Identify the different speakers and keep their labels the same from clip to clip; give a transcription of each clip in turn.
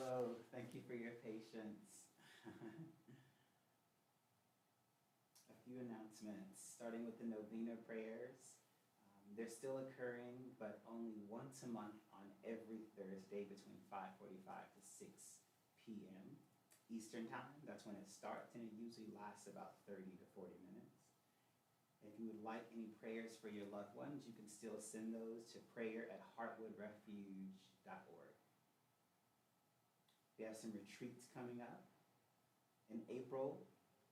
Speaker 1: Hello, thank you for your patience. A few announcements, starting with the novena prayers. They're still occurring, but only once a month on every Thursday between 5:45 to 6 p.m. Eastern Time. That's when it starts, and it usually lasts about 30 to 40 minutes. If you would like any prayers for your loved ones, you can still send those to prayer@heartwoodrefuge.org. We have some retreats coming up. In April,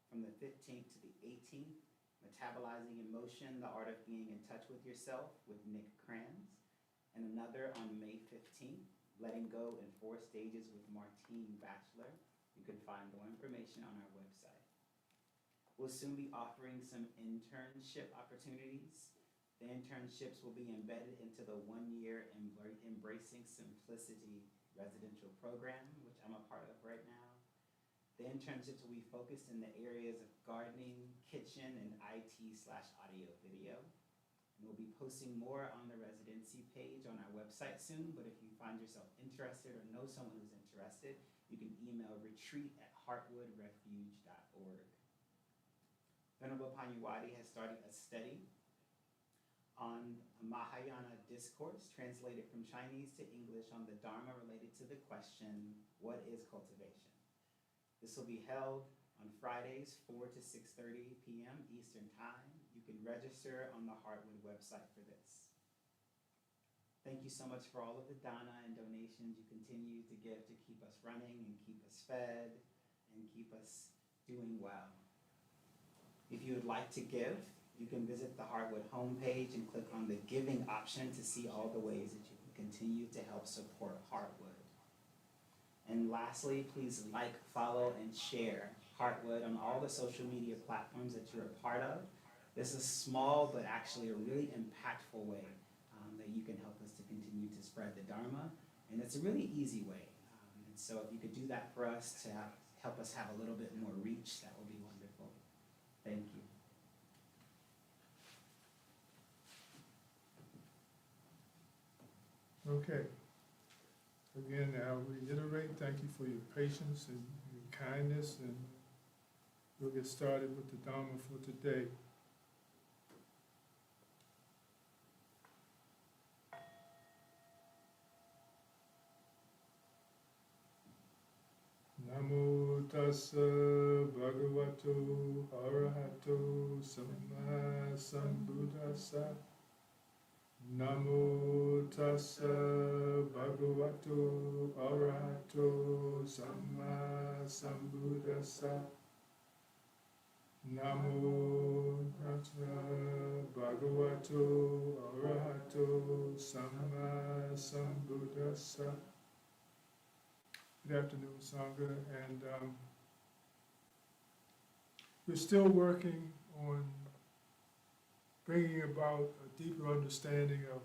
Speaker 1: from the 15th to the 18th, Metabolizing Emotion, The Art of Being in Touch with Yourself with Nick Kranz. And another on May 15th, Letting Go in 4 Stages with Martine Batchelor. You can find more information on our website. We'll soon be offering some internship opportunities. The internships will be embedded into the 1-year Embracing Simplicity residential program, which I'm a part of right now. The internships will be focused in the areas of gardening, kitchen, and IT/audio video. And we'll be posting more on the residency page on our website soon, but if you find yourself interested or know someone who's interested, you can email retreat@heartwoodrefuge.org. Venerable Panyawadi has started a study on Mahayana discourse translated from Chinese to English on the Dharma related to the question, what is cultivation? This will be held on Fridays, 4 to 6:30 p.m. Eastern Time. You can register on the Heartwood website for this. Thank you so much for all of the dana and donations you continue to give to keep us running and keep us fed and keep us doing well. If you would like to give, you can visit the Heartwood homepage and click on the giving option to see all the ways that you can continue to help support Heartwood. And lastly, please like, follow, and share Heartwood on all the social media platforms that you're a part of. This is small, but actually a really impactful way that you can help us to continue to spread the Dharma. And it's a really easy way. And so if you could do that for us to help us have a little bit more reach, that would be wonderful. Thank you.
Speaker 2: Okay. Again, I'll reiterate, thank you for your patience and your kindness, and we'll get started with the Dharma for today. Namo tassa bhagavato arahato samma sambuddhassa. Namo tassa bhagavato arahato samma sambuddhassa. Namo tassa bhagavato arahato samma sambuddhassa. Good afternoon, Sangha, and we're still working on bringing about a deeper understanding of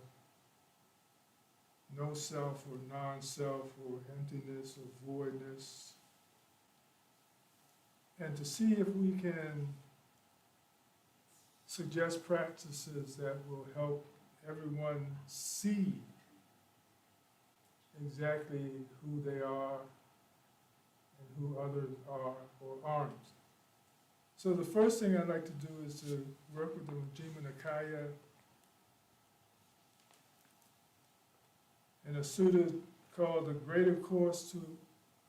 Speaker 2: no self or non-self or emptiness or voidness, and to see if we can suggest practices that will help everyone see exactly who they are and who others are or aren't. So the first thing I'd like to do is to work with the Majjhima Nikaya in a sutta called the Greater Course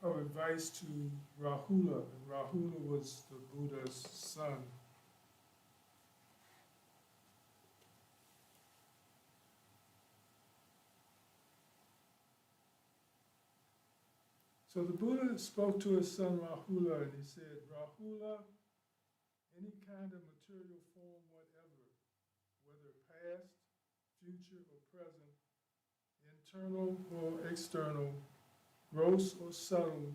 Speaker 2: of Advice to Rahula. And Rahula was the Buddha's son. So the Buddha spoke to his son Rahula, and he said, Rahula, any kind of material form whatever, whether past, future, or present, internal or external, gross or subtle,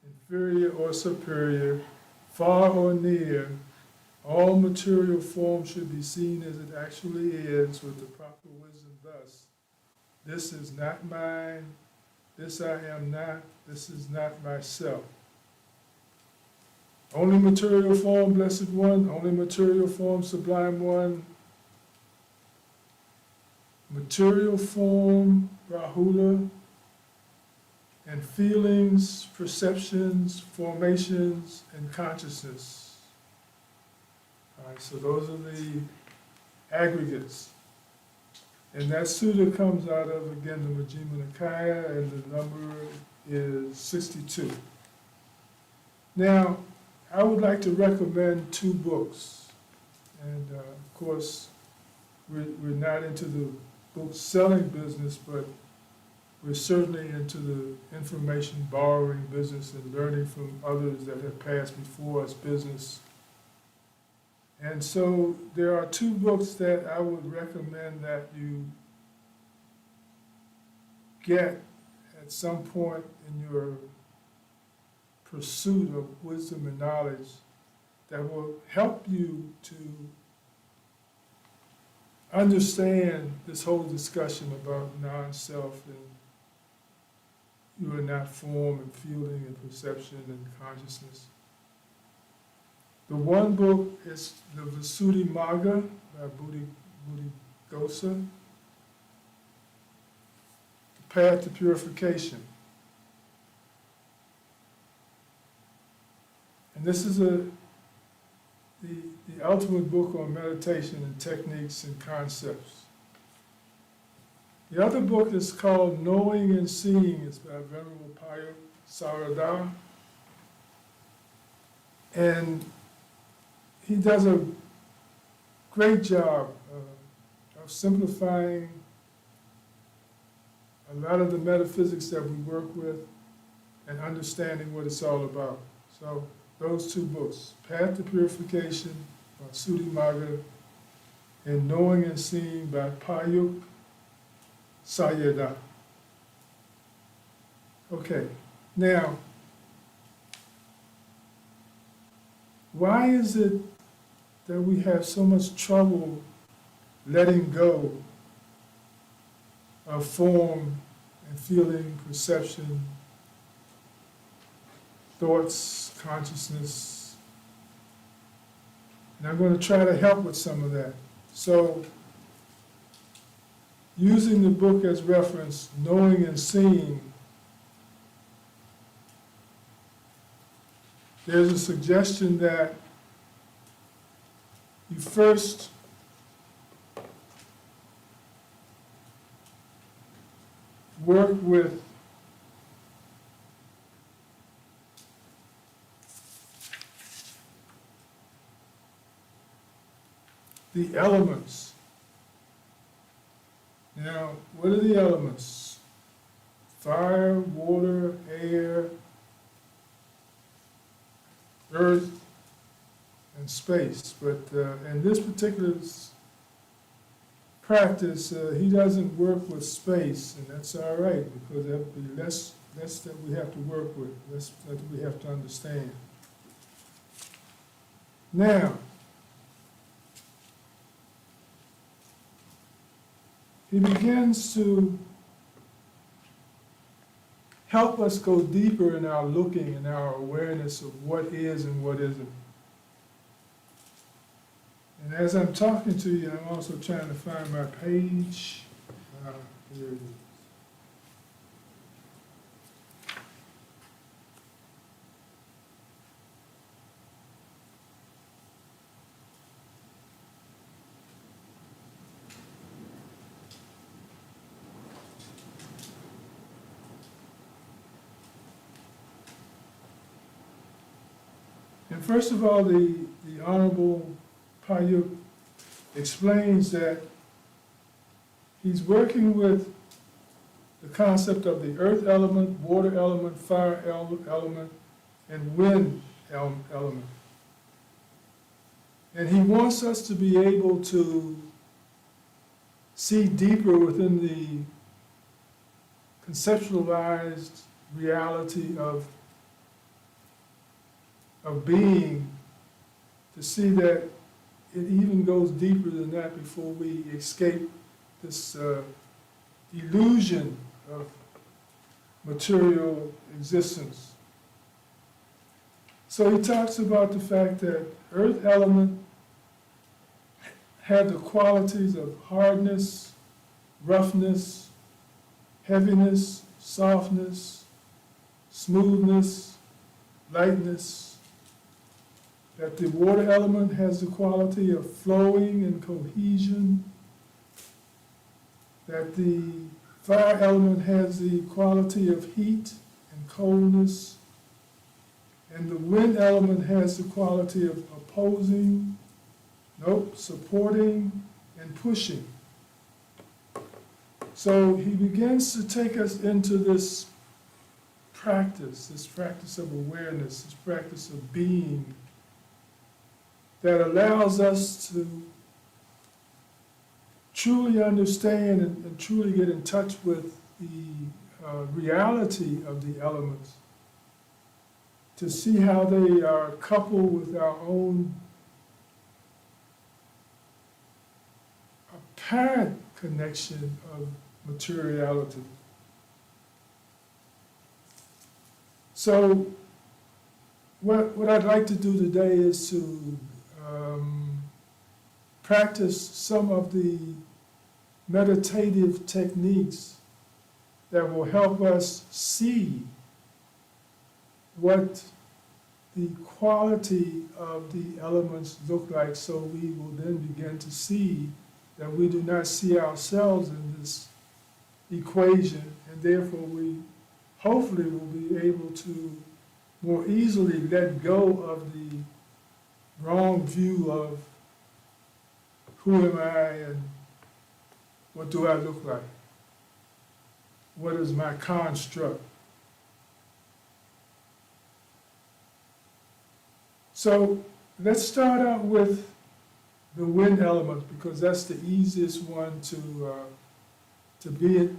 Speaker 2: inferior or superior, far or near, all material form should be seen as it actually is with the proper wisdom thus. This is not mine, this I am not, this is not myself. Only material form, blessed one, only material form, sublime one. Material form, Rahula, and feelings, perceptions, formations, and consciousness. All right, so those are the aggregates. And that sutta comes out of, again, the Majjhima Nikaya, and the number is 62. Now, I would like to recommend 2 books. And of course, we're not into the book selling business, but we're certainly into the information borrowing business and learning from others that have passed before us business. And so there are 2 books that I would recommend that you get at some point in your pursuit of wisdom and knowledge that will help you to understand this whole discussion about non-self and you are not form and feeling and perception and consciousness. The one book is the Visuddhimagga by Buddhaghosa, The Path to Purification. And this is the ultimate book on meditation and techniques and concepts. The other book is called Knowing and Seeing. It's by Venerable Payo Sarada. And he does a great job of simplifying a lot of the metaphysics that we work with and understanding what it's all about. So those 2 books, Path to Purification by Visuddhimagga and Knowing and Seeing by Payo Sayadaw. Okay, now, why is it that we have so much trouble letting go of form and feeling, perception, thoughts, consciousness? And I'm going to try to help with some of that. So, using the book as reference, Knowing and Seeing, there's a suggestion that you first work with the elements. Now, what are the elements? Fire, water, air, earth, and space. But in this particular practice, he doesn't work with space, and that's all right, because there'll be less that we have to work with, less that we have to understand. Now, he begins to help us go deeper in our looking and our awareness of what is and what isn't. And as I'm talking to you, I'm also trying to find my page. Here it is. And first of all, the Honorable Payo explains that he's working with the concept of the earth element, water element, fire element, and wind element. And he wants us to be able to see deeper within the conceptualized reality of being, to see that it even goes deeper than that before we escape this illusion of material existence. So he talks about the fact that earth element had the qualities of hardness, roughness, heaviness, softness, smoothness, lightness, that the water element has the quality of flowing and cohesion, that the fire element has the quality of heat and coldness, and the wind element has the quality of opposing, supporting, and pushing. So he begins to take us into this practice of awareness, this practice of being, that allows us to truly understand and truly get in touch with the reality of the elements, to see how they are coupled with our own apparent connection of materiality. So what I'd like to do today is to practice some of the meditative techniques that will help us see what the quality of the elements look like, so we will then begin to see that we do not see ourselves in this equation, and therefore we hopefully will be able to more easily let go of the wrong view of who am I and what do I look like? What is my construct? So let's start out with the wind element, because that's the easiest one to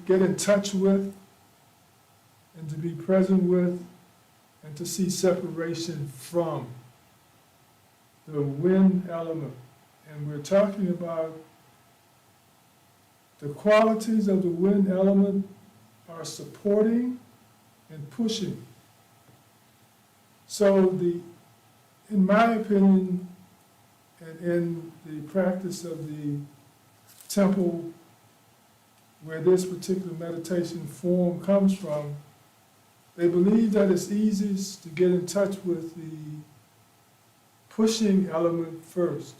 Speaker 2: get in touch with and to be present with and to see separation from the wind element. And we're talking about the qualities of the wind element are supporting and pushing. So in my opinion, and in the practice of the temple where this particular meditation form comes from, they believe that it's easiest to get in touch with the pushing element first,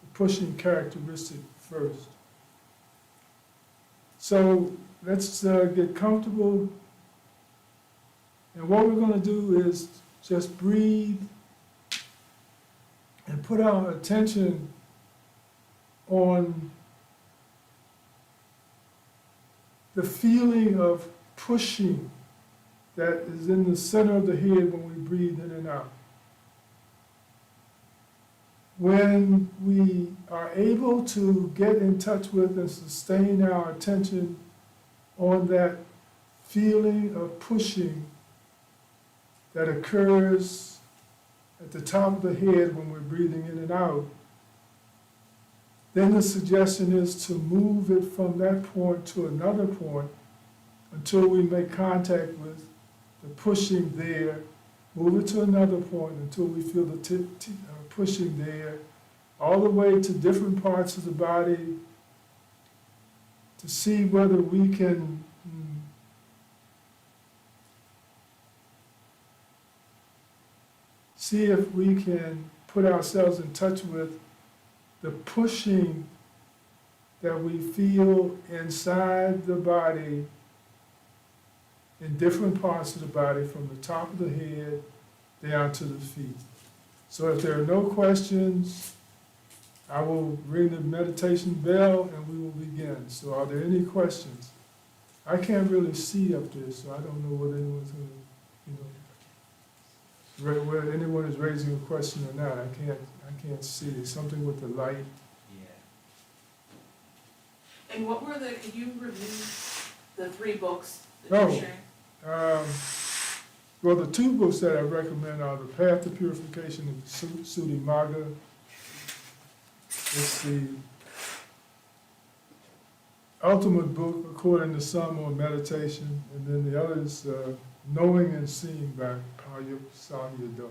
Speaker 2: the pushing characteristic first. So let's get comfortable, and what we're going to do is just breathe and put our attention on the feeling of pushing that is in the center of the head when we breathe in and out. When we are able to get in touch with and sustain our attention on that feeling of pushing that occurs at the top of the head when we're breathing in and out, then the suggestion is to move it from that point to another point until we make contact with the pushing there, move it to another point until we feel the pushing there, all the way to different parts of the body, to see whether we can see if we can put ourselves in touch with the pushing that we feel inside the body, in different parts of the body, from the top of the head down to the feet. So if there are no questions, I will ring the meditation bell and we will begin. So are there any questions? I can't really see up there, so I don't know whether anyone's going to, whether anyone is raising a question or not. I can't see. It's something with the light.
Speaker 3: Yeah. And what were could you review the 3 books that you're sharing?
Speaker 2: Well, the 2 books that I recommend are The Path to Purification of Sudhimagga. It's the ultimate book, according to some, on meditation, and then the other is Knowing and Seeing by Payuk Sayadaw.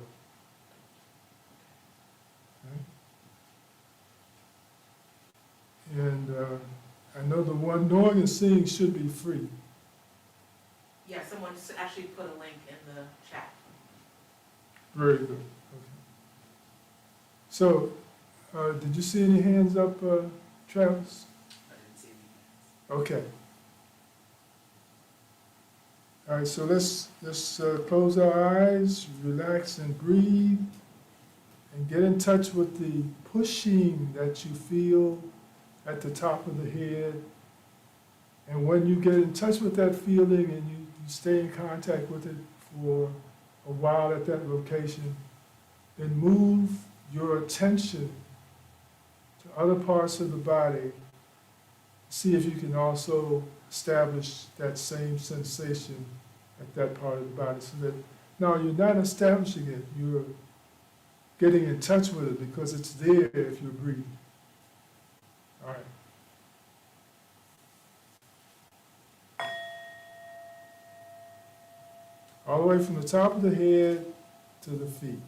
Speaker 2: Okay. And I know the one, Knowing and Seeing, should be free.
Speaker 3: Yeah, someone actually put a link in the chat.
Speaker 2: Very good. Okay. So, did you see any hands up, Travis?
Speaker 1: I didn't see any hands.
Speaker 2: Okay. All right, so let's close our eyes, relax and breathe, and get in touch with the pushing that you feel at the top of the head. And when you get in touch with that feeling and you stay in contact with it for a while at that location, then move your attention to other parts of the body. See if you can also establish that same sensation at that part of the body. So that now you're not establishing it, you're getting in touch with it because it's there if you breathe. All right. All the way from the top of the head to the feet.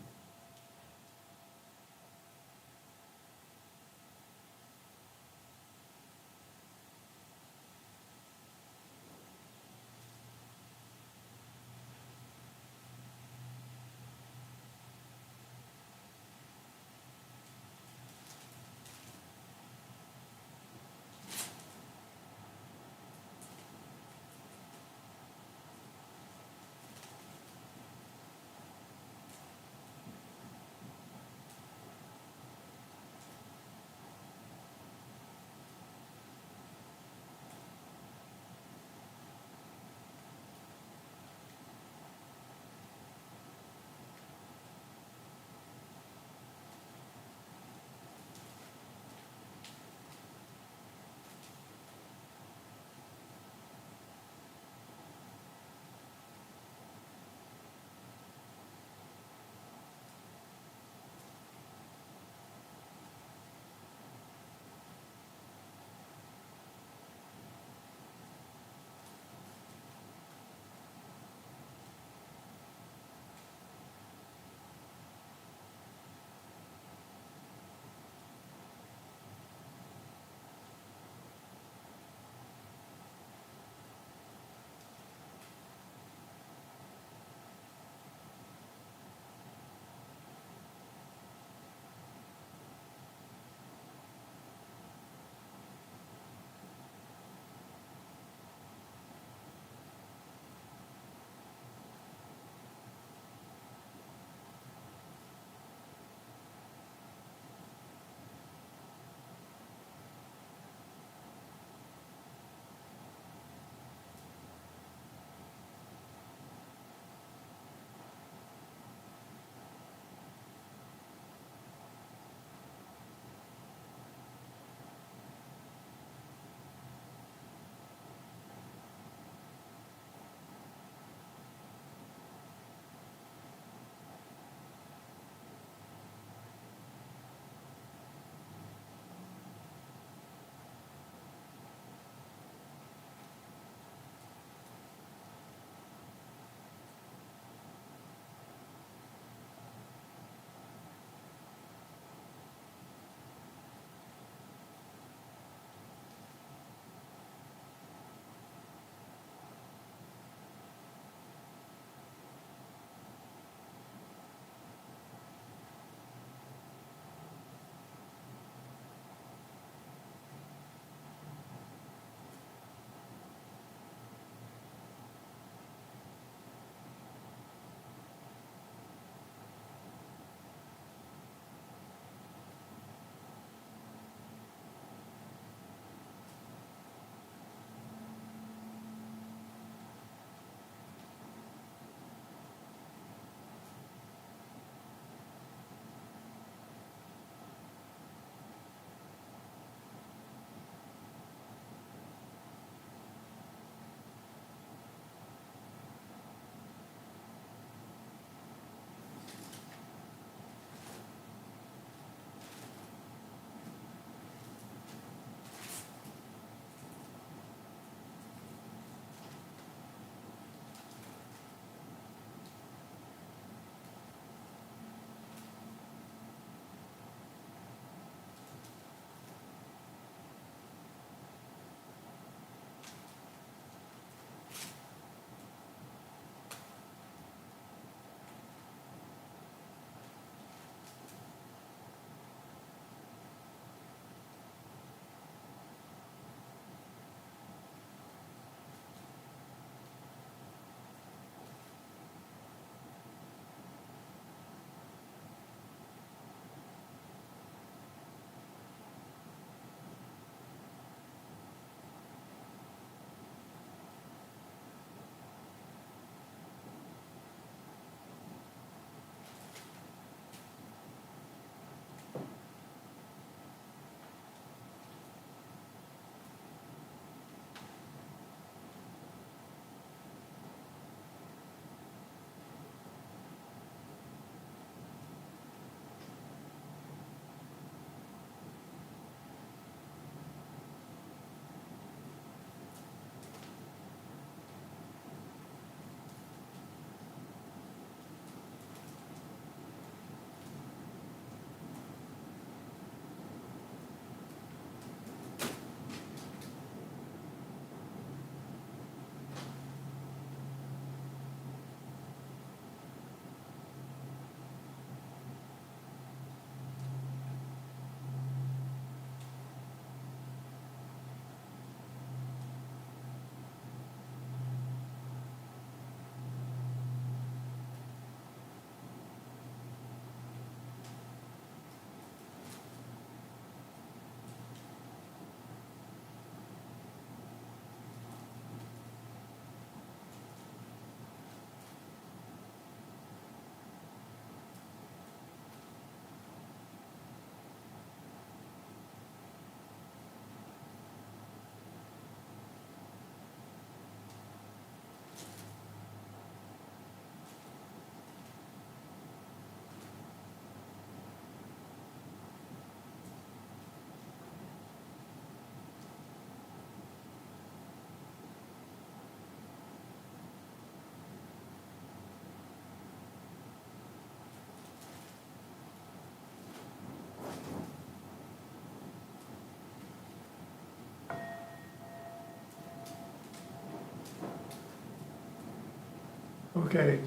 Speaker 2: Okay,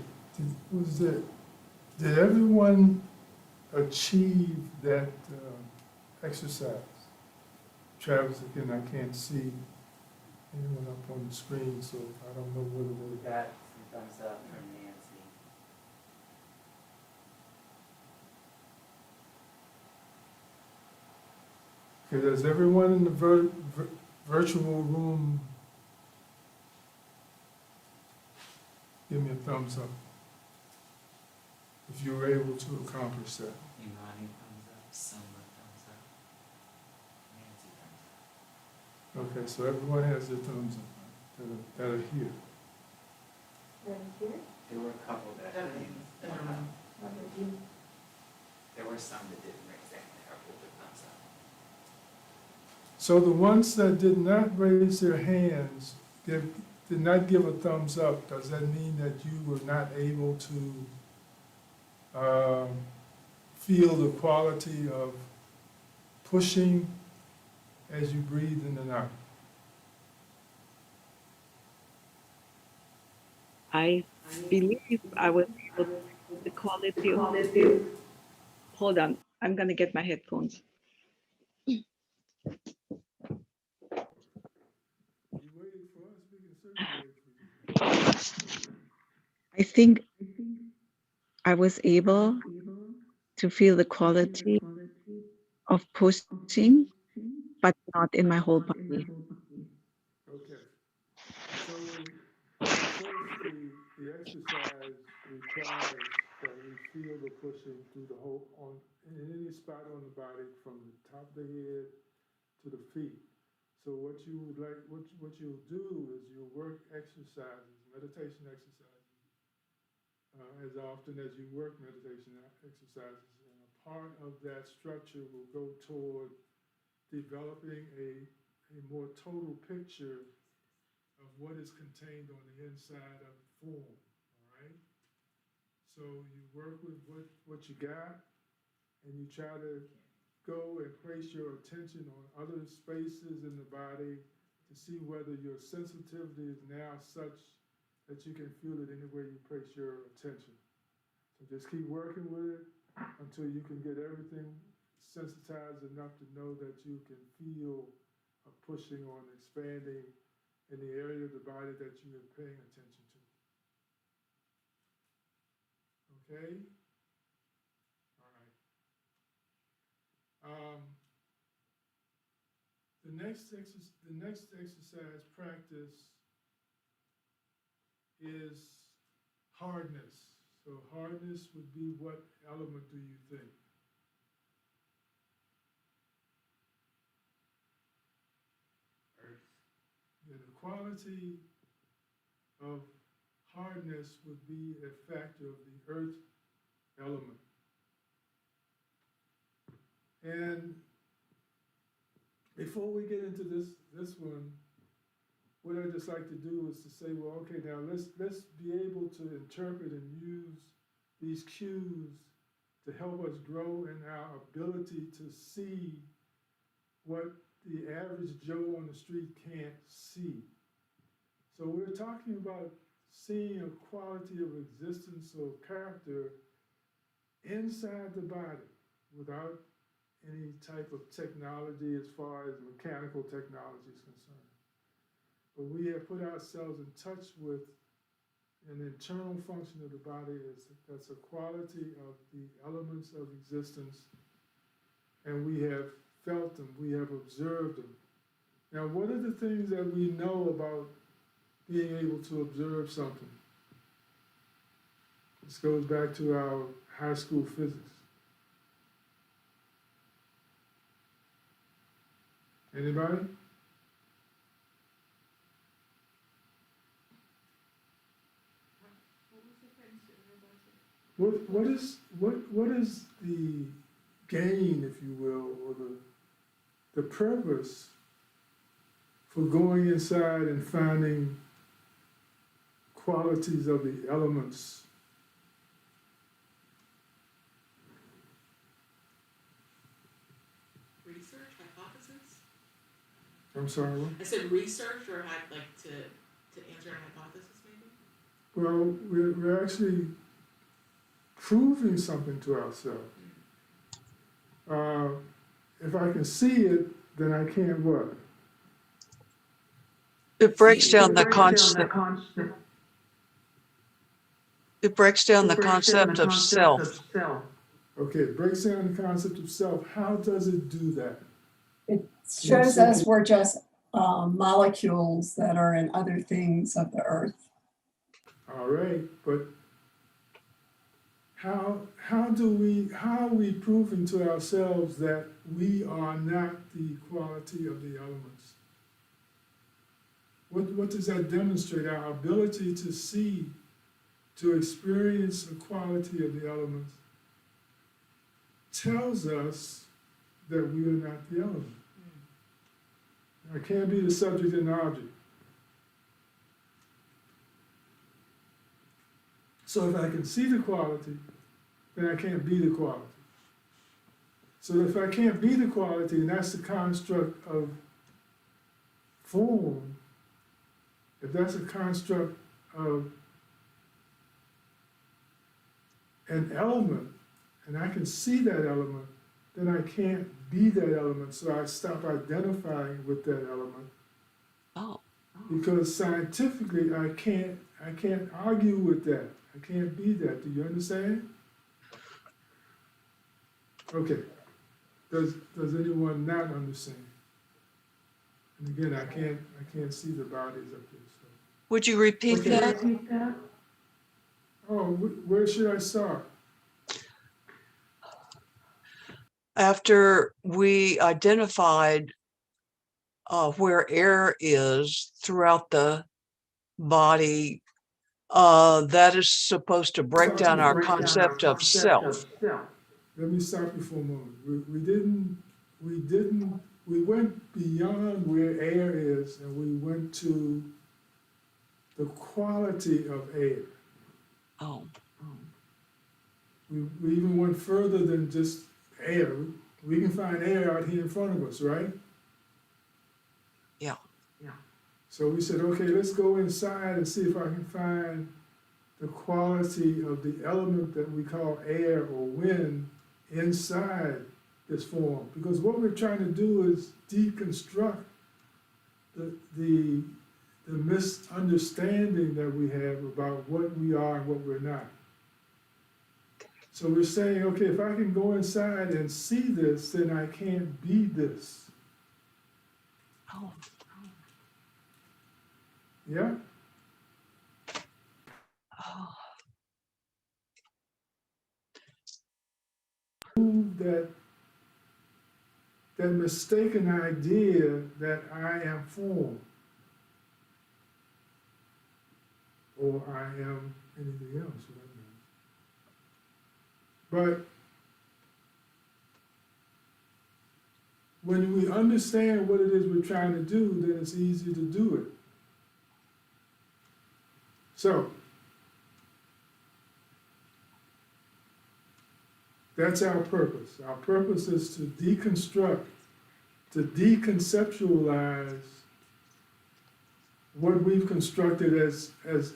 Speaker 2: did everyone achieve that exercise? Travis, again, I can't see anyone up on the screen, so I don't know whether
Speaker 1: We
Speaker 2: they.
Speaker 1: got some thumbs up from Nancy.
Speaker 2: Okay, does everyone in the virtual room give me a thumbs up if you were able to accomplish that?
Speaker 1: Imani thumbs up, Summa thumbs up, Nancy thumbs up.
Speaker 2: Okay, so everyone has their thumbs up that are here.
Speaker 1: There were a couple that didn't. There were some that didn't raise their hand or pull their thumbs up.
Speaker 2: So the ones that did not raise their hands, did not give a thumbs up, does that mean that you were not able to feel the quality of pushing as you breathe in and out?
Speaker 4: I believe I was able to feel the quality of. Hold on, I'm gonna get my headphones.
Speaker 2: You waited for us, we can certainly wait for you.
Speaker 4: I think I was able to feel the quality of pushing, but not in my whole body.
Speaker 2: Okay, so first the exercise requires that we feel the pushing through the whole, in any spot on the body from the top of the head to the feet. So what you would like, what you'll do is you'll work exercises, meditation exercises, as often as you work meditation exercises. And a part of that structure will go toward developing a more total picture of what is contained on the inside of the form, all right? So you work with what you got, and you try to go and place your attention on other spaces in the body to see whether your sensitivity is now such that you can feel it anywhere you place your attention. So just keep working with it until you can get everything sensitized enough to know that you can feel a pushing or an expanding in the area of the body that you are paying attention to. Okay? All right. The next exercise practice is hardness. So hardness would be what element do you think?
Speaker 1: Earth.
Speaker 2: Yeah, the quality of hardness would be a factor of the earth element. And before we get into this one, what I just like to do is to say, well, okay, now let's be able to interpret and use these cues to help us grow in our ability to see what the average Joe on the street can't see. So we're talking about seeing a quality of existence or character inside the body without any type of technology as far as mechanical technology is concerned. But we have put ourselves in touch with an internal function of the body that's a quality of the elements of existence, and we have felt them, we have observed them. Now, what are the things that we know about being able to observe something? This goes back to our high school physics. Anybody? What is the gain, if you will, or the purpose for going inside and finding qualities of the elements?
Speaker 3: Research, hypothesis?
Speaker 2: I'm sorry, what?
Speaker 3: I said research or like to answer a hypothesis maybe?
Speaker 2: Well, we're actually proving something to ourselves. If I can see it, then I can't what?
Speaker 5: It breaks
Speaker 1: See,
Speaker 5: down the concept. It breaks down the concept of self.
Speaker 2: Okay, it breaks down the concept of self. How does it do that?
Speaker 6: It shows us we're just molecules that are in other things of the earth.
Speaker 2: All right, but how are we proving to ourselves that we are not the quality of the elements? What does that demonstrate? Our ability to see, to experience the quality of the elements tells us that we are not the element. I can't be the subject and the object. So if I can see the quality, then I can't be the quality. So if I can't be the quality, and that's the construct of form, if that's a construct of an element, and I can see that element, then I can't be that element. So I stop identifying with that element.
Speaker 5: Oh.
Speaker 2: Because scientifically, I can't argue with that. I can't be that. Do you understand? Okay. Does anyone not understand? And again, I can't see the bodies up there. So.
Speaker 5: Would you repeat
Speaker 2: Okay.
Speaker 5: that?
Speaker 2: Oh, where should I start?
Speaker 5: After we identified where air is throughout the body, that is supposed to break down our concept of self.
Speaker 2: Let me stop you for a moment. We went beyond where air is, and we went to the quality of air.
Speaker 5: Oh.
Speaker 2: We even went further than just air. We can find air out here in front of us, right?
Speaker 5: Yeah.
Speaker 2: So we said, okay, let's go inside and see if I can find the quality of the element that we call air or wind inside this form. Because what we're trying to do is deconstruct the misunderstanding that we have about what we are and what we're not. So we're saying, okay, if I can go inside and see this, then I can't be this.
Speaker 5: Oh.
Speaker 2: Yeah?
Speaker 5: Oh.
Speaker 2: That mistaken idea that I am form, or I am anything else, for that matter. But when we understand what it is we're trying to do, then it's easy to do it. So, that's our purpose. Our purpose is to deconstruct, to deconceptualize what we've constructed as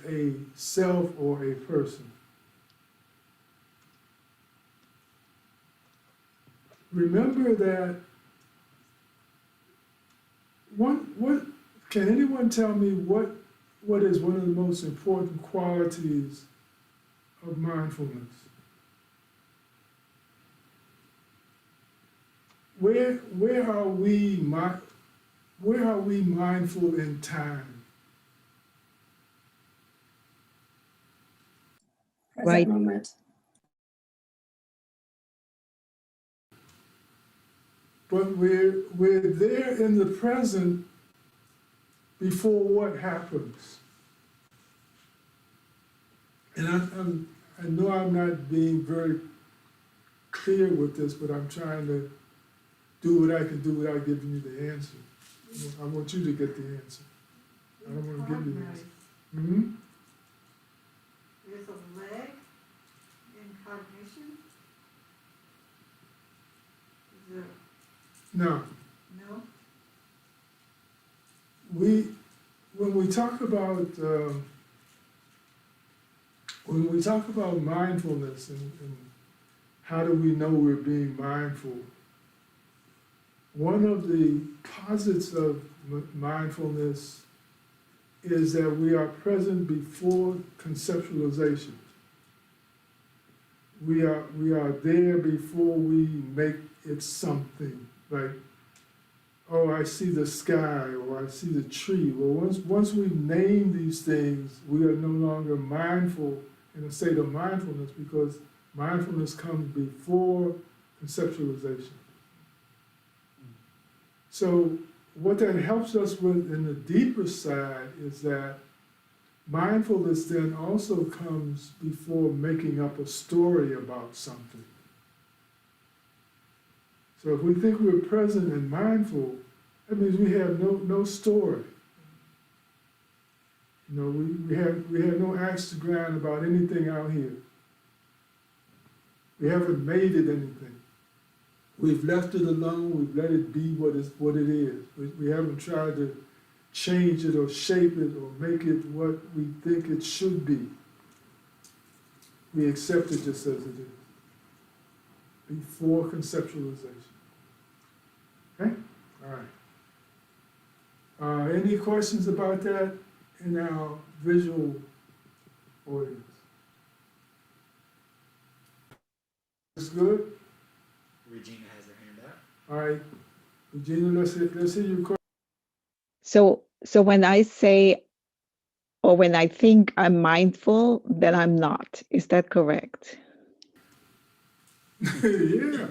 Speaker 2: a self or a person. Remember that what can anyone tell me what is one of the most important qualities of mindfulness? Where are we mindful in time?
Speaker 6: Present
Speaker 4: Right.
Speaker 6: moment.
Speaker 2: But we're there in the present before what happens. And I know I'm not being very clear with this, but I'm trying to do what I can do without giving you the answer. I want you to get the answer. I don't want to give you the answer. Hmm?
Speaker 7: There's a leg in cognition? Is there,
Speaker 2: No.
Speaker 7: no?
Speaker 2: When we talk about when we talk about mindfulness and how do we know we're being mindful, one of the posits of mindfulness is that we are present before conceptualization. We are there before we make it something, like, oh, I see the sky, or I see the tree. Well, once we name these things, we are no longer mindful in a state of mindfulness, because mindfulness comes before conceptualization. So what that helps us with in the deeper side is that mindfulness then also comes before making up a story about something. So if we think we're present and mindful, that means we have no story. You know, we have no axe to grind about anything out here. We haven't made it anything. We've left it alone. We've let it be what it is. We haven't tried to change it or shape it or make it what we think it should be. We accept it just as it is, before conceptualization. Okay? All right. Any questions about that in our visual audience? That's good?
Speaker 1: Regina has her hand up.
Speaker 2: All right. Regina, let's hear your question.
Speaker 4: So when I say, or when I think I'm mindful, then I'm not. Is that correct?
Speaker 2: Yeah.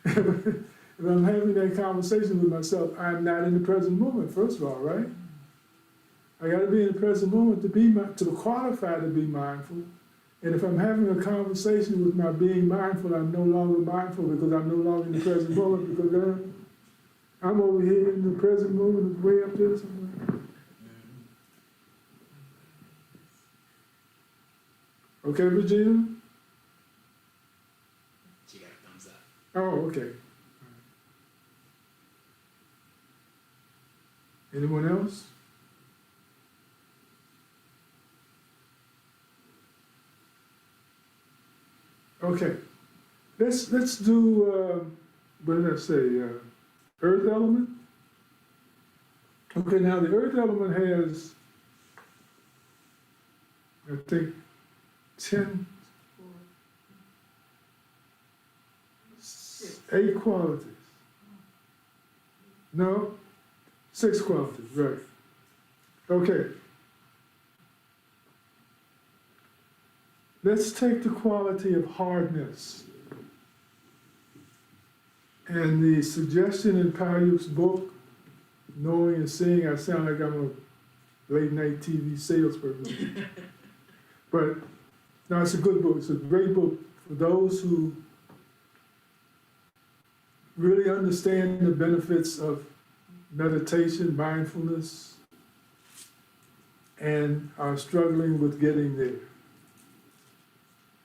Speaker 2: If I'm having that conversation with myself, I'm not in the present moment, first of all, right? I got to be in the present moment to qualify to be mindful. And if I'm having a conversation with my being mindful, I'm no longer mindful because I'm no longer in the present moment, because I'm over here in the present moment, it's way up there somewhere. Okay, Regina?
Speaker 1: She got a thumbs up.
Speaker 2: Oh, okay. Anyone else? Okay. Let's do, what did I say? Earth element? Okay, now the earth element has, I think, 8 qualities. No? 6 qualities, right. Okay. Let's take the quality of hardness. And the suggestion in Payuk's book, Knowing and Seeing, I sound like I'm a late night TV salesperson. But no, it's a good book. It's a great book for those who really understand the benefits of meditation, mindfulness, and are struggling with getting there.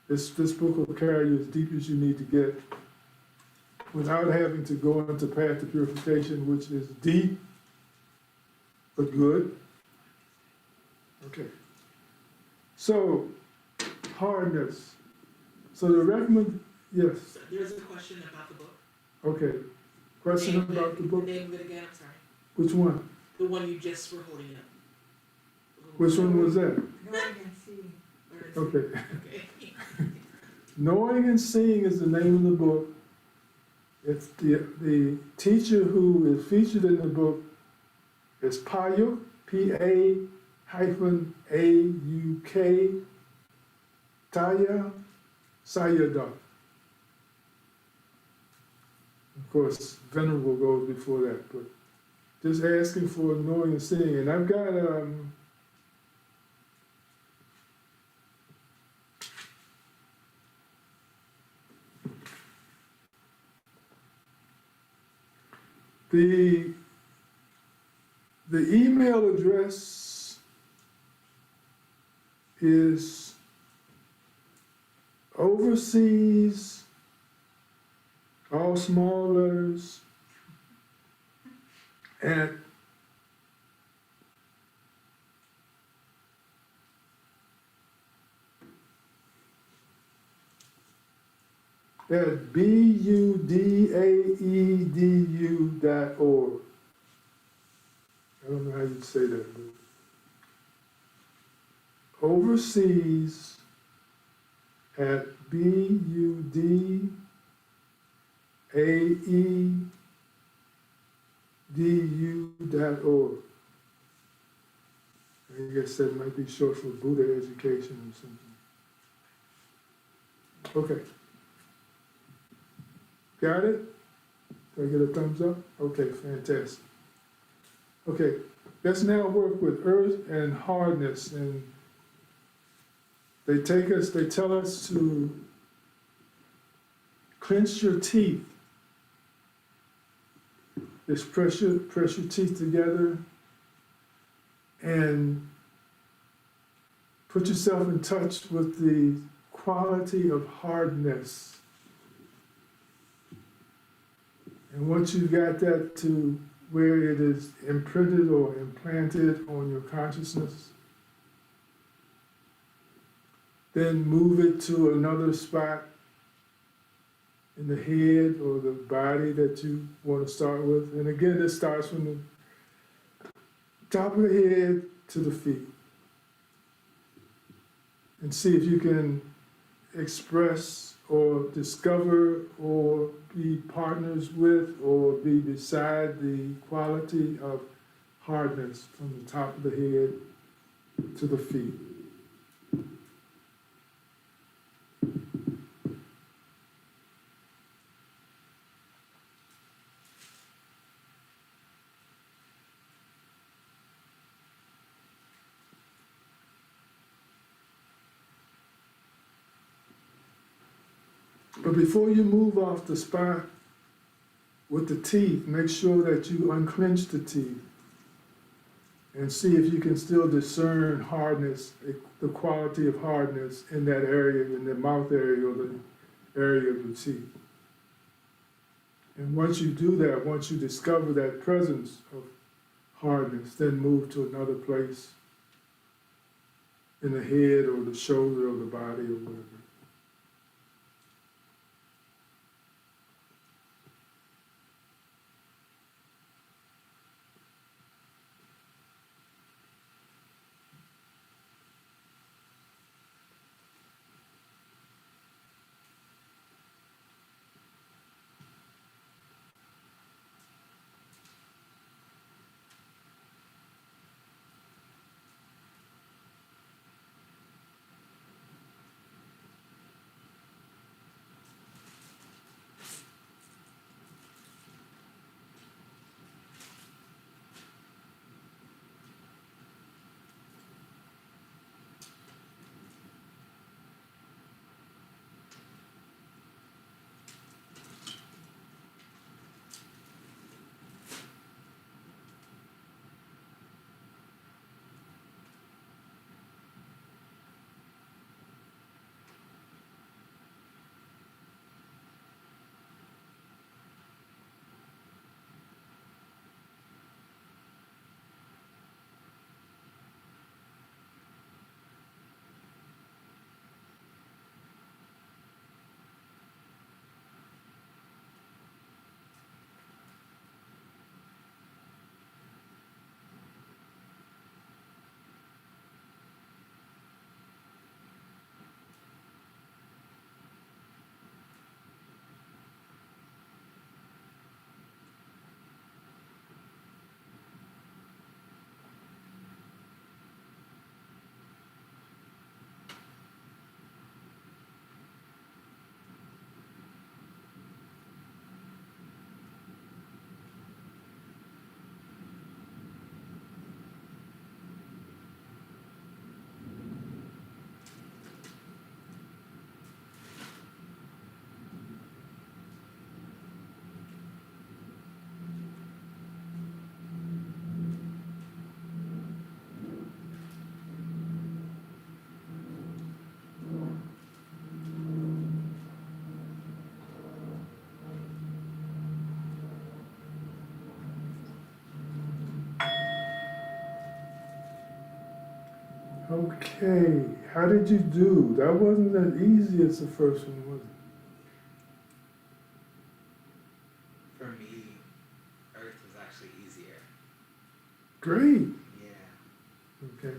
Speaker 2: This book will carry you as deep as you need to get without having to go into path to purification, which is deep but good. Okay. So, hardness. So yes.
Speaker 3: So there's a question about the book.
Speaker 2: Okay. Question about the book?
Speaker 3: The name of it again, I'm sorry.
Speaker 2: Which one?
Speaker 3: The one you just were holding up.
Speaker 2: Which one was that?
Speaker 7: Knowing and seeing.
Speaker 2: Okay.
Speaker 3: Okay.
Speaker 2: Knowing and Seeing is the name of the book. It's the teacher who is featured in the book is Payuk, P-A-A-U-K, Taya Sayadaw. Of course, Venerable goes before that, but just asking for knowing and seeing. And I've got the email address is overseas, all small letters, at at budaedu.org. I don't know how you'd say that, but overseas at budaedu.org. I guess that might be short for Buddha education or something. Okay. Got it? Do I get a thumbs up? Okay, fantastic. Okay, let's now work with earth and hardness. And they tell us to clench your teeth. Just press your teeth together and put yourself in touch with the quality of hardness. And once you got that to where it is imprinted or implanted on your consciousness, then move it to another spot in the head or the body that you want to start with. And again, this starts from the top of the head to the feet. And see if you can express or discover or be partners with or be beside the quality of hardness from the top of the head to the feet. But before you move off the spot with the teeth, make sure that you unclench the teeth and see if you can still discern hardness, the quality of hardness in that area, in the mouth area or the area of the teeth. And once you do that, once you discover that presence of hardness, then move to another place in the head or the shoulder or the body or whatever. Okay, how did you do? That wasn't as easy as the first one, was it? Great.
Speaker 1: Yeah.
Speaker 2: Okay.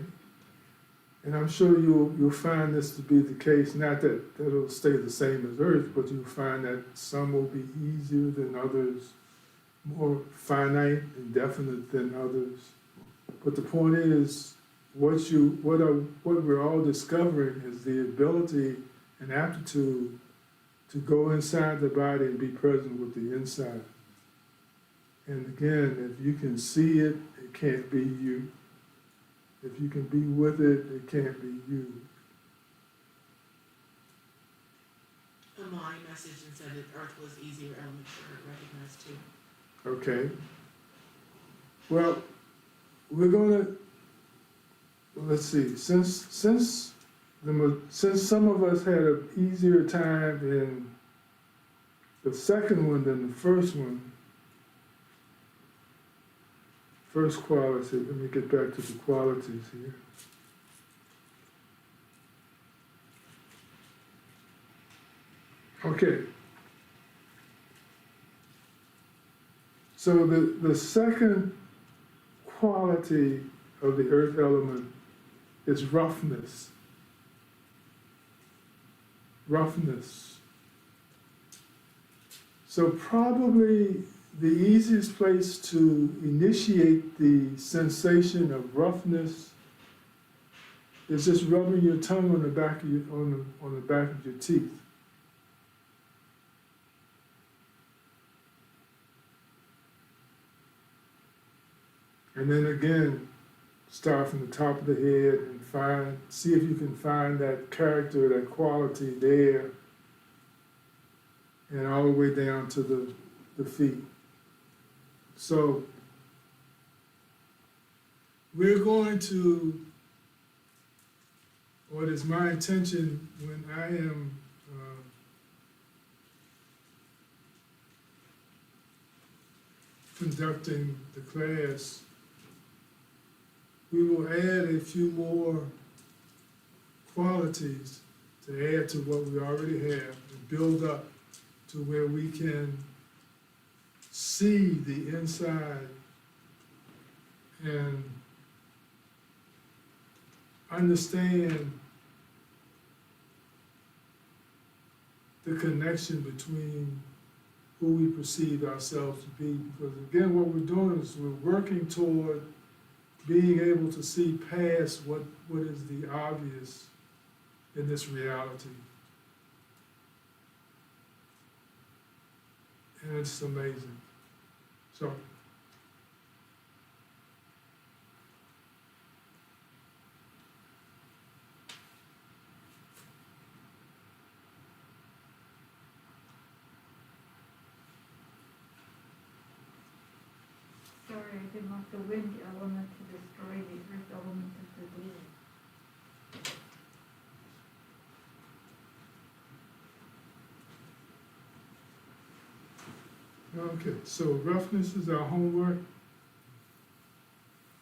Speaker 2: And I'm sure you'll find this to be the case, not that it'll stay the same as Earth, but you'll find that some will be easier than others, more finite and definite than others. But the point is, what we're all discovering is the ability and aptitude to go inside the body and be present with the inside. And again, if you can see it, it can't be you. If you can be with it, it can't be you.
Speaker 8: Amani messaged and said that Earth was easier element for her to recognize too.
Speaker 2: Okay. Well, we're gonna, let's see, since some of us had an easier time in the second one than the first one, first quality, let me get back to the qualities here. Okay. So the second quality of the earth element is roughness. Roughness. So probably the easiest place to initiate the sensation of roughness is just rubbing your tongue on the back of on the back of your teeth. And then again, start from the top of the head and see if you can find that character, that quality there, and all the way down to the feet. So we're going to, or it is my intention when I am conducting the class, we will add a few more qualities to add to what we already have and build up to where we can see the inside and understand the connection between who we perceive ourselves to be. Because again, what we're doing is we're working toward being able to see past what is the obvious in this reality. And it's amazing. So,
Speaker 7: Sorry, I didn't want the wind element to destroy the earth element of the being.
Speaker 2: okay, so roughness is our homework.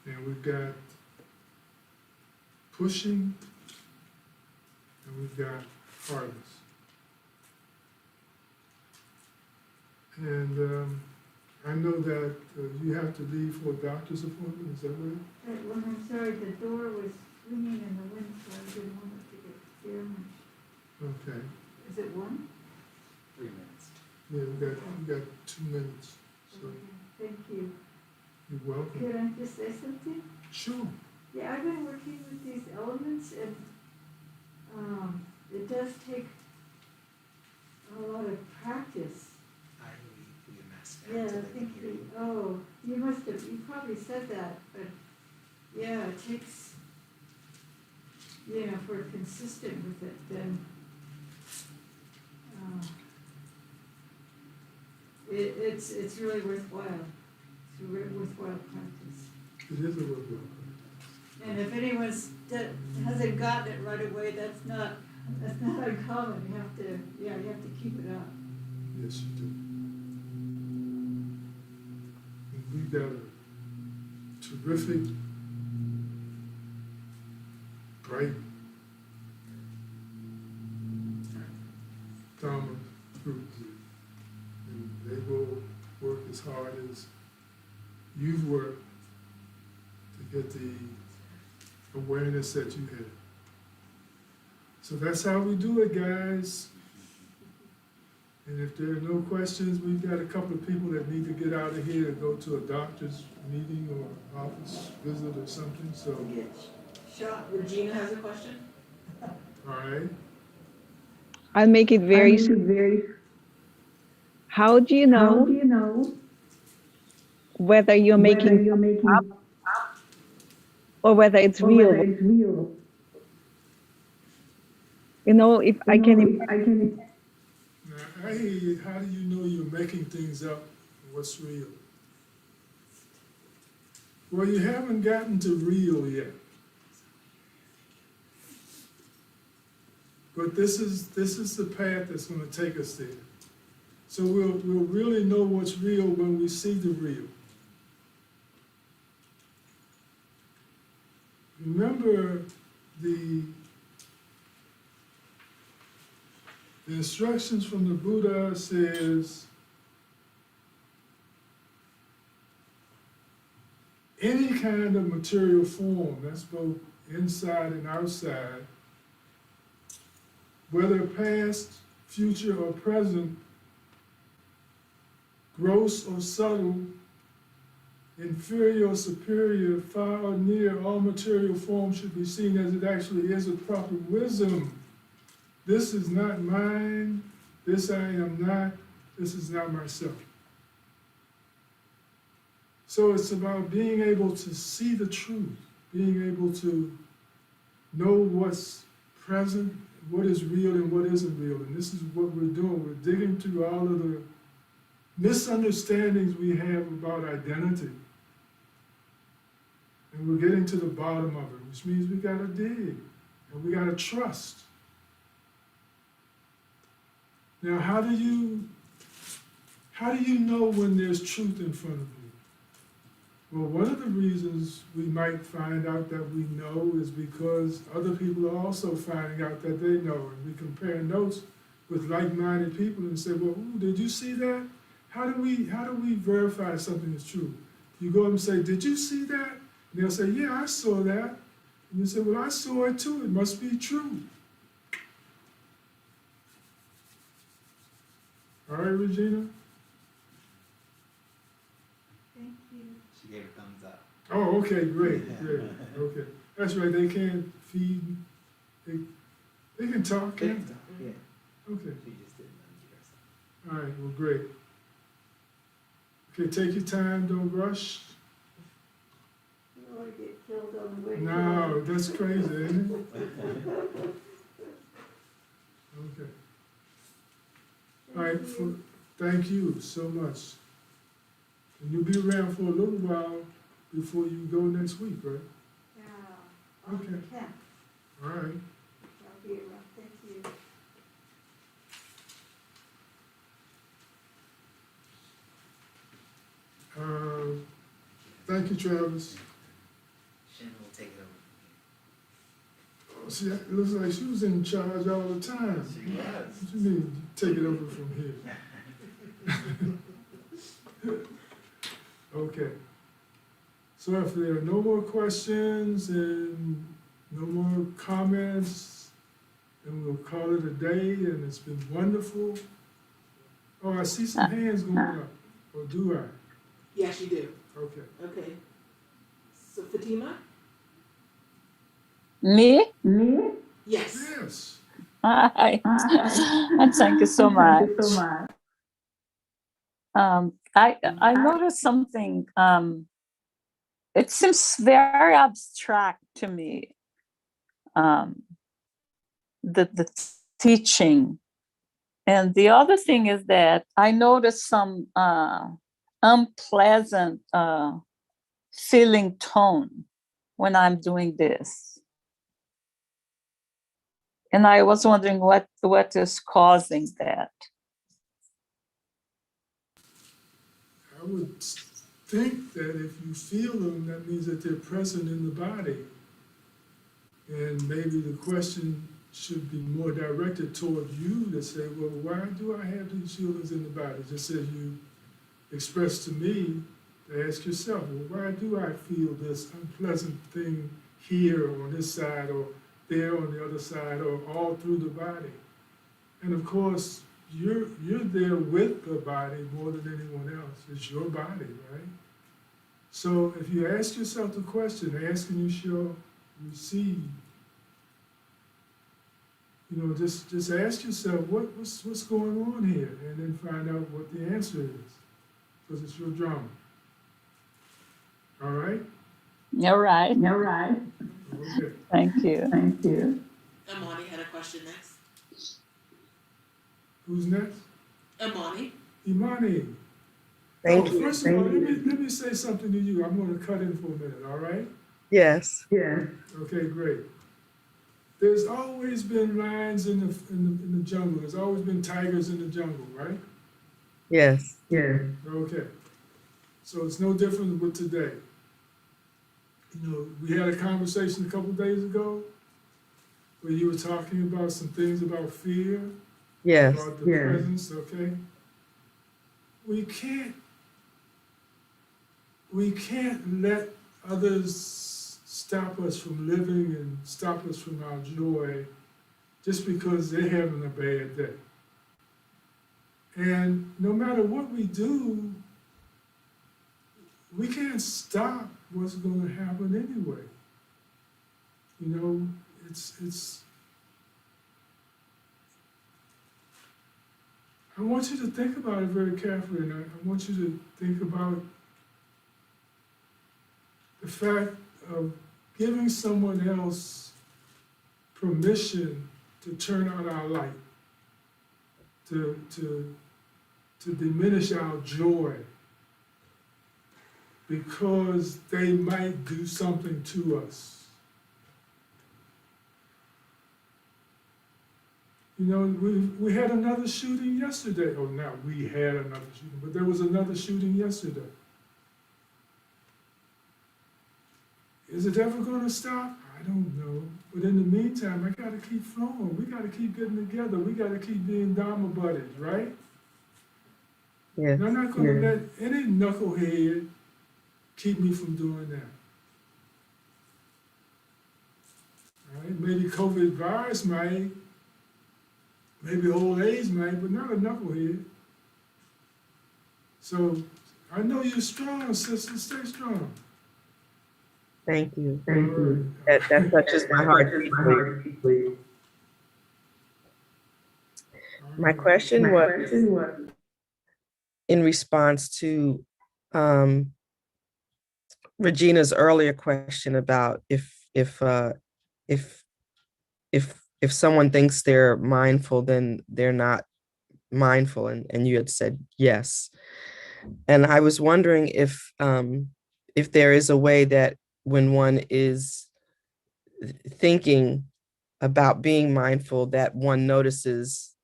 Speaker 2: And we've got pushing, and we've got hardness. And I know that you have to leave for a doctor's appointment, is that right?
Speaker 7: Well, I'm sorry, the door was swinging in the wind, so I didn't want it to get damaged.
Speaker 2: Okay.
Speaker 7: Is it one?
Speaker 1: 3 minutes.
Speaker 2: Yeah, we got 2 minutes, so
Speaker 7: Okay, thank you.
Speaker 2: you're welcome.
Speaker 7: Could I just say something?
Speaker 2: Sure.
Speaker 7: Yeah, I've been working with these elements, and it does take a lot of practice.
Speaker 1: I believe we master
Speaker 7: Yeah,
Speaker 1: to
Speaker 7: I
Speaker 1: the
Speaker 7: think
Speaker 1: community.
Speaker 7: you probably said that, but yeah, it takes, if we're consistent with it, then it's really worthwhile. It's a really worthwhile practice.
Speaker 2: It is a worthwhile.
Speaker 7: And if anyone's hasn't gotten it right away, that's not uncommon. You have to keep it up.
Speaker 2: Yes, you do. And we've got a terrific, bright Dharma group. And they will work as hard as you've worked with the awareness that you have. So that's how we do it, guys. And if there are no questions, we've got a couple of people that need to get out of here to go to a doctor's meeting or office visit or something, so,
Speaker 7: Get shot.
Speaker 3: Regina has a question?
Speaker 2: all right.
Speaker 4: I'll make it very simple. How do you know whether you're making up or whether it's real? You know, if I can imagine,
Speaker 2: Now, I hear you. How do you know you're making things up? What's real? Well, you haven't gotten to real yet. But this is the path that's going to take us there. So we'll really know what's real when we see the real. Remember the instructions from the Buddha says, any kind of material form, that's both inside and outside, whether past, future, or present, gross or subtle, inferior or superior, far or near, all material forms should be seen as it actually is with proper wisdom. This is not mine, this I am not, this is not myself. So it's about being able to see the truth, being able to know what's present, what is real and what isn't real. And this is what we're doing. We're digging through all of the misunderstandings we have about identity. And we're getting to the bottom of it, which means we gotta dig and we gotta trust. Now, how do you know when there's truth in front of you? Well, one of the reasons we might find out that we know is because other people are also finding out that they know. And we compare notes with like-minded people and say, well, ooh, did you see that? How do we verify something is true? You go up and say, did you see that? And they'll say, yeah, I saw that. And you say, well, I saw it too. It must be true. All right, Regina?
Speaker 7: Thank you.
Speaker 1: She gave a thumbs up.
Speaker 2: Oh, okay, great, great, okay. That's right, they can't feed, they can talk, can't they?
Speaker 1: Yeah,
Speaker 2: Okay,
Speaker 1: she just didn't unmute herself.
Speaker 2: all right, well, great. Okay, take your time, don't rush.
Speaker 7: You don't want to get killed on the way.
Speaker 2: No, that's crazy, isn't it? Okay, all right, thank you so much. And you'll be around for a little while before you go next week, right?
Speaker 7: Yeah.
Speaker 2: Okay.
Speaker 7: Yeah.
Speaker 2: All right.
Speaker 7: I'll be around. Thank you.
Speaker 2: Thank you, Travis.
Speaker 1: Shannon will take it over.
Speaker 2: Oh, see, it looks like she was in charge all the time.
Speaker 1: She was.
Speaker 2: What you mean, take it over from here? Okay. So if there are no more questions and no more comments, then we'll call it a day, and it's been wonderful. Oh, I see some hands going up, or do I?
Speaker 8: Yes, you do.
Speaker 2: Okay.
Speaker 8: Okay. So Fatima?
Speaker 9: Me?
Speaker 8: Yes.
Speaker 2: Yes.
Speaker 9: Hi. And thank you so much. I noticed something. It seems very abstract to me. The teaching, and the other thing is that I noticed some unpleasant feeling tone when I'm doing this. And I was wondering what is causing that.
Speaker 2: I would think that if you feel them, that means that they're present in the body. And maybe the question should be more directed toward you to say, well, why do I have these feelings in the body? Just as you expressed to me to ask yourself, well, why do I feel this unpleasant thing here on this side or there on the other side or all through the body? And of course, you're there with the body more than anyone else. It's your body, right? So if you ask yourself the question, ask and you shall receive. You know, just ask yourself, what's going on here? And then find out what the answer is. Because it's your drama. All right?
Speaker 9: All right.
Speaker 2: Okay.
Speaker 9: Thank you.
Speaker 8: Amani had a question next.
Speaker 2: Who's next?
Speaker 8: Amani.
Speaker 2: Imani.
Speaker 10: Thank you.
Speaker 2: First of all, let me say something to you. I'm going to cut in for a minute, all right?
Speaker 10: Yes.
Speaker 2: Okay, great. There's always been lions in the jungle. There's always been tigers in the jungle, right?
Speaker 10: Yes.
Speaker 2: Okay. So it's no different with today. You know, we had a conversation a couple days ago where you were talking about some things about fear,
Speaker 10: Yes.
Speaker 2: about the presence, okay? We can't let others stop us from living and stop us from our joy just because they're having a bad day. And no matter what we do, we can't stop what's going to happen anyway. You know, it's. I want you to think about it very carefully, and I want you to think about the fact of giving someone else permission to turn out our light, to diminish our joy, because they might do something to us. You know, we had another shooting yesterday. Oh, not we had another shooting, but there was another shooting yesterday. Is it ever going to stop? I don't know. But in the meantime, I got to keep flowing. We got to keep getting together. We got to keep being Dharma buddies, right?
Speaker 10: Yes.
Speaker 2: And I'm not going to let any knucklehead keep me from doing that. All right? Maybe COVID virus might, maybe old age might, but not a knucklehead. So I know you're strong, sister. Stay strong.
Speaker 10: Thank you.
Speaker 2: Right.
Speaker 10: That touches my heart deeply. My question was in response to Regina's earlier question about if someone thinks they're mindful, then they're not mindful, and you had said yes. And I was wondering if there is a way that when one is thinking about being mindful, that one notices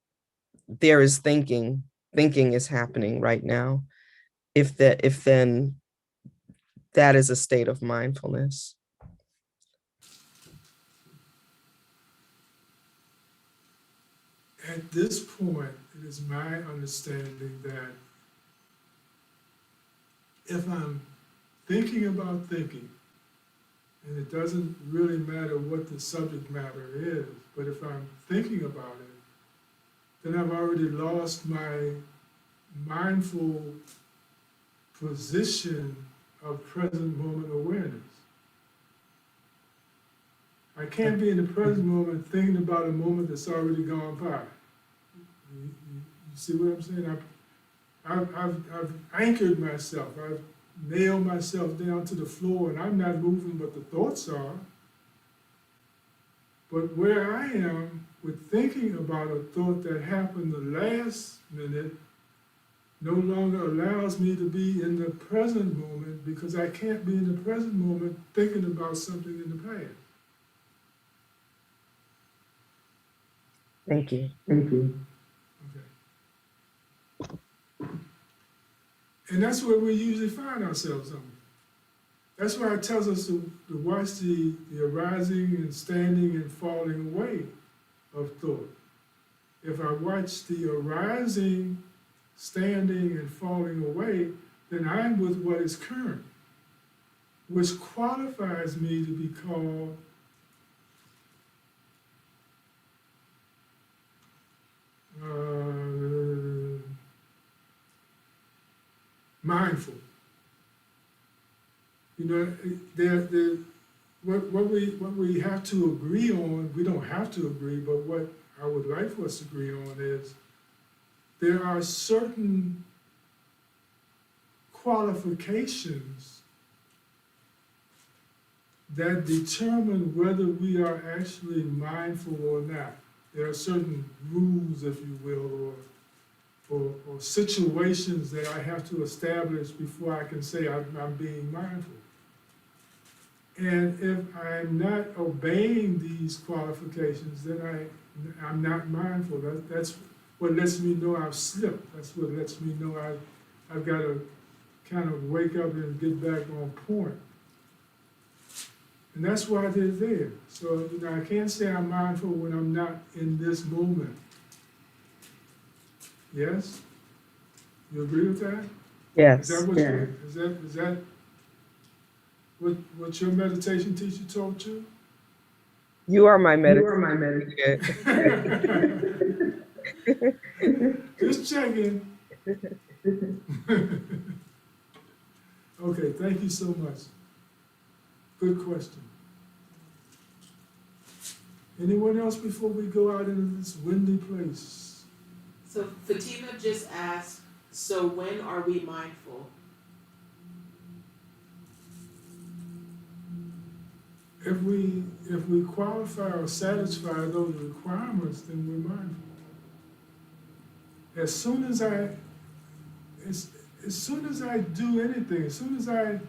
Speaker 10: there is thinking is happening right now, if then that is a state of mindfulness.
Speaker 2: At this point, it is my understanding that if I'm thinking about thinking, and it doesn't really matter what the subject matter is, but if I'm thinking about it, then I've already lost my mindful position of present moment awareness. I can't be in the present moment thinking about a moment that's already gone by. You see what I'm saying? I've anchored myself. I've nailed myself down to the floor, and I'm not moving, but the thoughts are. But where I am with thinking about a thought that happened the last minute no longer allows me to be in the present moment, because I can't be in the present moment thinking about something in the past.
Speaker 10: Thank you.
Speaker 2: Okay. And that's where we usually find ourselves on. That's why it tells us to watch the arising and standing and falling away of thought. If I watch the arising, standing, and falling away, then I'm with what is current, which qualifies me to be called mindful. You know, what we have to agree on, we don't have to agree, but what I would like for us to agree on is there are certain qualifications that determine whether we are actually mindful or not. There are certain rules, if you will, or situations that I have to establish before I can say I'm being mindful. And if I'm not obeying these qualifications, then I'm not mindful. That's what lets me know I've slipped. That's what lets me know I've got to kind of wake up and get back on point. And that's why they're there. So, you know, I can't say I'm mindful when I'm not in this moment. Yes? You agree with that?
Speaker 10: Yes.
Speaker 2: Is that what is that what your meditation teacher taught you?
Speaker 10: You are my meditation.
Speaker 2: Just checking. Okay, thank you so much. Good question. Anyone else before we go out into this windy place?
Speaker 8: So Fatima just asked, so when are we mindful?
Speaker 2: If we qualify or satisfy those requirements, then we're mindful. As soon as I do anything, as soon as I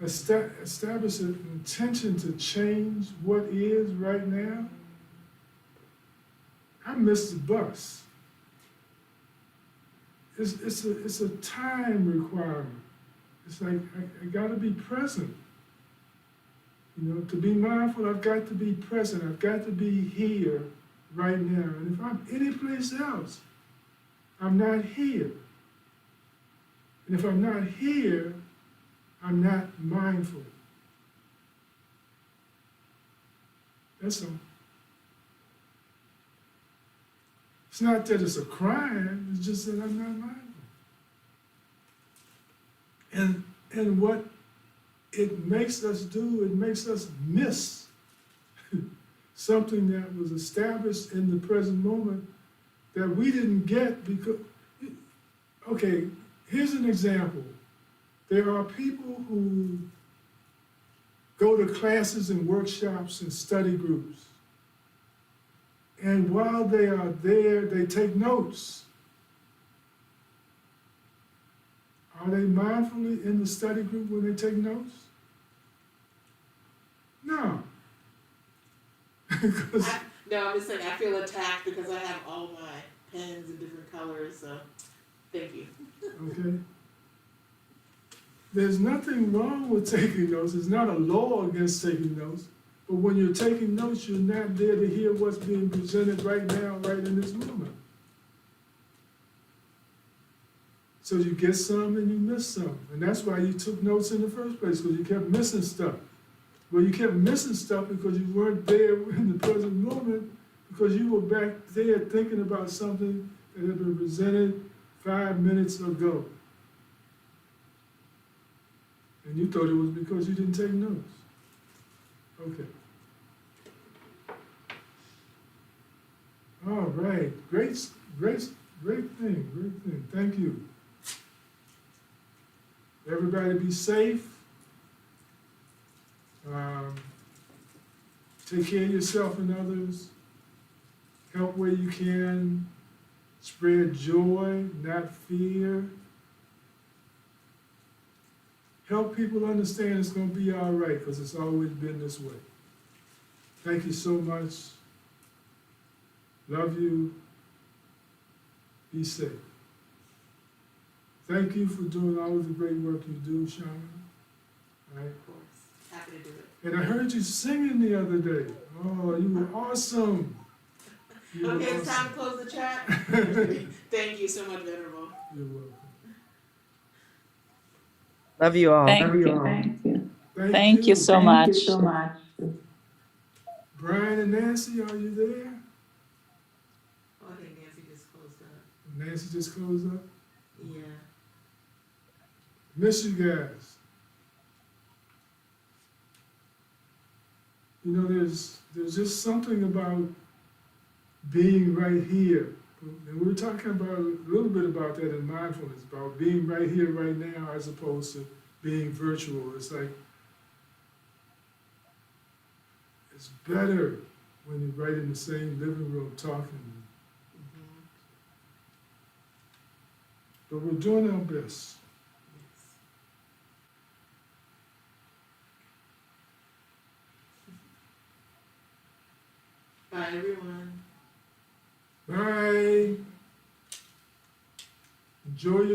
Speaker 2: establish an intention to change what is right now, I miss the bus. It's a time requirement. It's like I gotta be present. You know, to be mindful, I've got to be present. I've got to be here right now. And if I'm anyplace else, I'm not here. And if I'm not here, I'm not mindful. That's all. It's not that it's a crime, it's just that I'm not mindful. And what it makes us do, it makes us miss something that was established in the present moment that we didn't get because, okay, here's an example. There are people who go to classes and workshops and study groups. And while they are there, they take notes. Are they mindfully in the study group when they take notes? No.
Speaker 8: No, I'm just saying I feel attacked because I have all my pens in different colors, so thank you.
Speaker 2: Okay. There's nothing wrong with taking notes. There's not a law against taking notes. But when you're taking notes, you're not there to hear what's being presented right now, right in this moment. So you get some and you miss some. And that's why you took notes in the first place, because you kept missing stuff. Well, you kept missing stuff because you weren't there in the present moment, because you were back there thinking about something that had been presented 5 minutes ago. And you thought it was because you didn't take notes. Okay. All right. Great thing. Thank you. Everybody be safe. Take care of yourself and others. Help where you can. Spread joy, not fear. Help people understand it's going to be all right, because it's always been this way. Thank you so much. Love you. Be safe. Thank you for doing all of the great work you do, Shauna. All right.
Speaker 8: Of course, happy to do it.
Speaker 2: And I heard you singing the other day. Oh, you were awesome.
Speaker 8: Okay, it's time to close the chat. Thank you so much, Venerable.
Speaker 2: You're welcome.
Speaker 10: Love you all.
Speaker 9: Thank you.
Speaker 2: Thank you.
Speaker 9: So much.
Speaker 2: Brian and Nancy, are you there?
Speaker 8: Oh, I think Nancy just closed up.
Speaker 2: Nancy just closed up.
Speaker 8: Yeah.
Speaker 2: Miss you guys. You know, there's just something about being right here. And we were talking about a little bit about that in mindfulness, about being right here, right now, as opposed to being virtual. It's like, it's better when you're right in the same living room talking. But we're doing our best.
Speaker 8: Bye, everyone.
Speaker 2: Bye. Enjoy your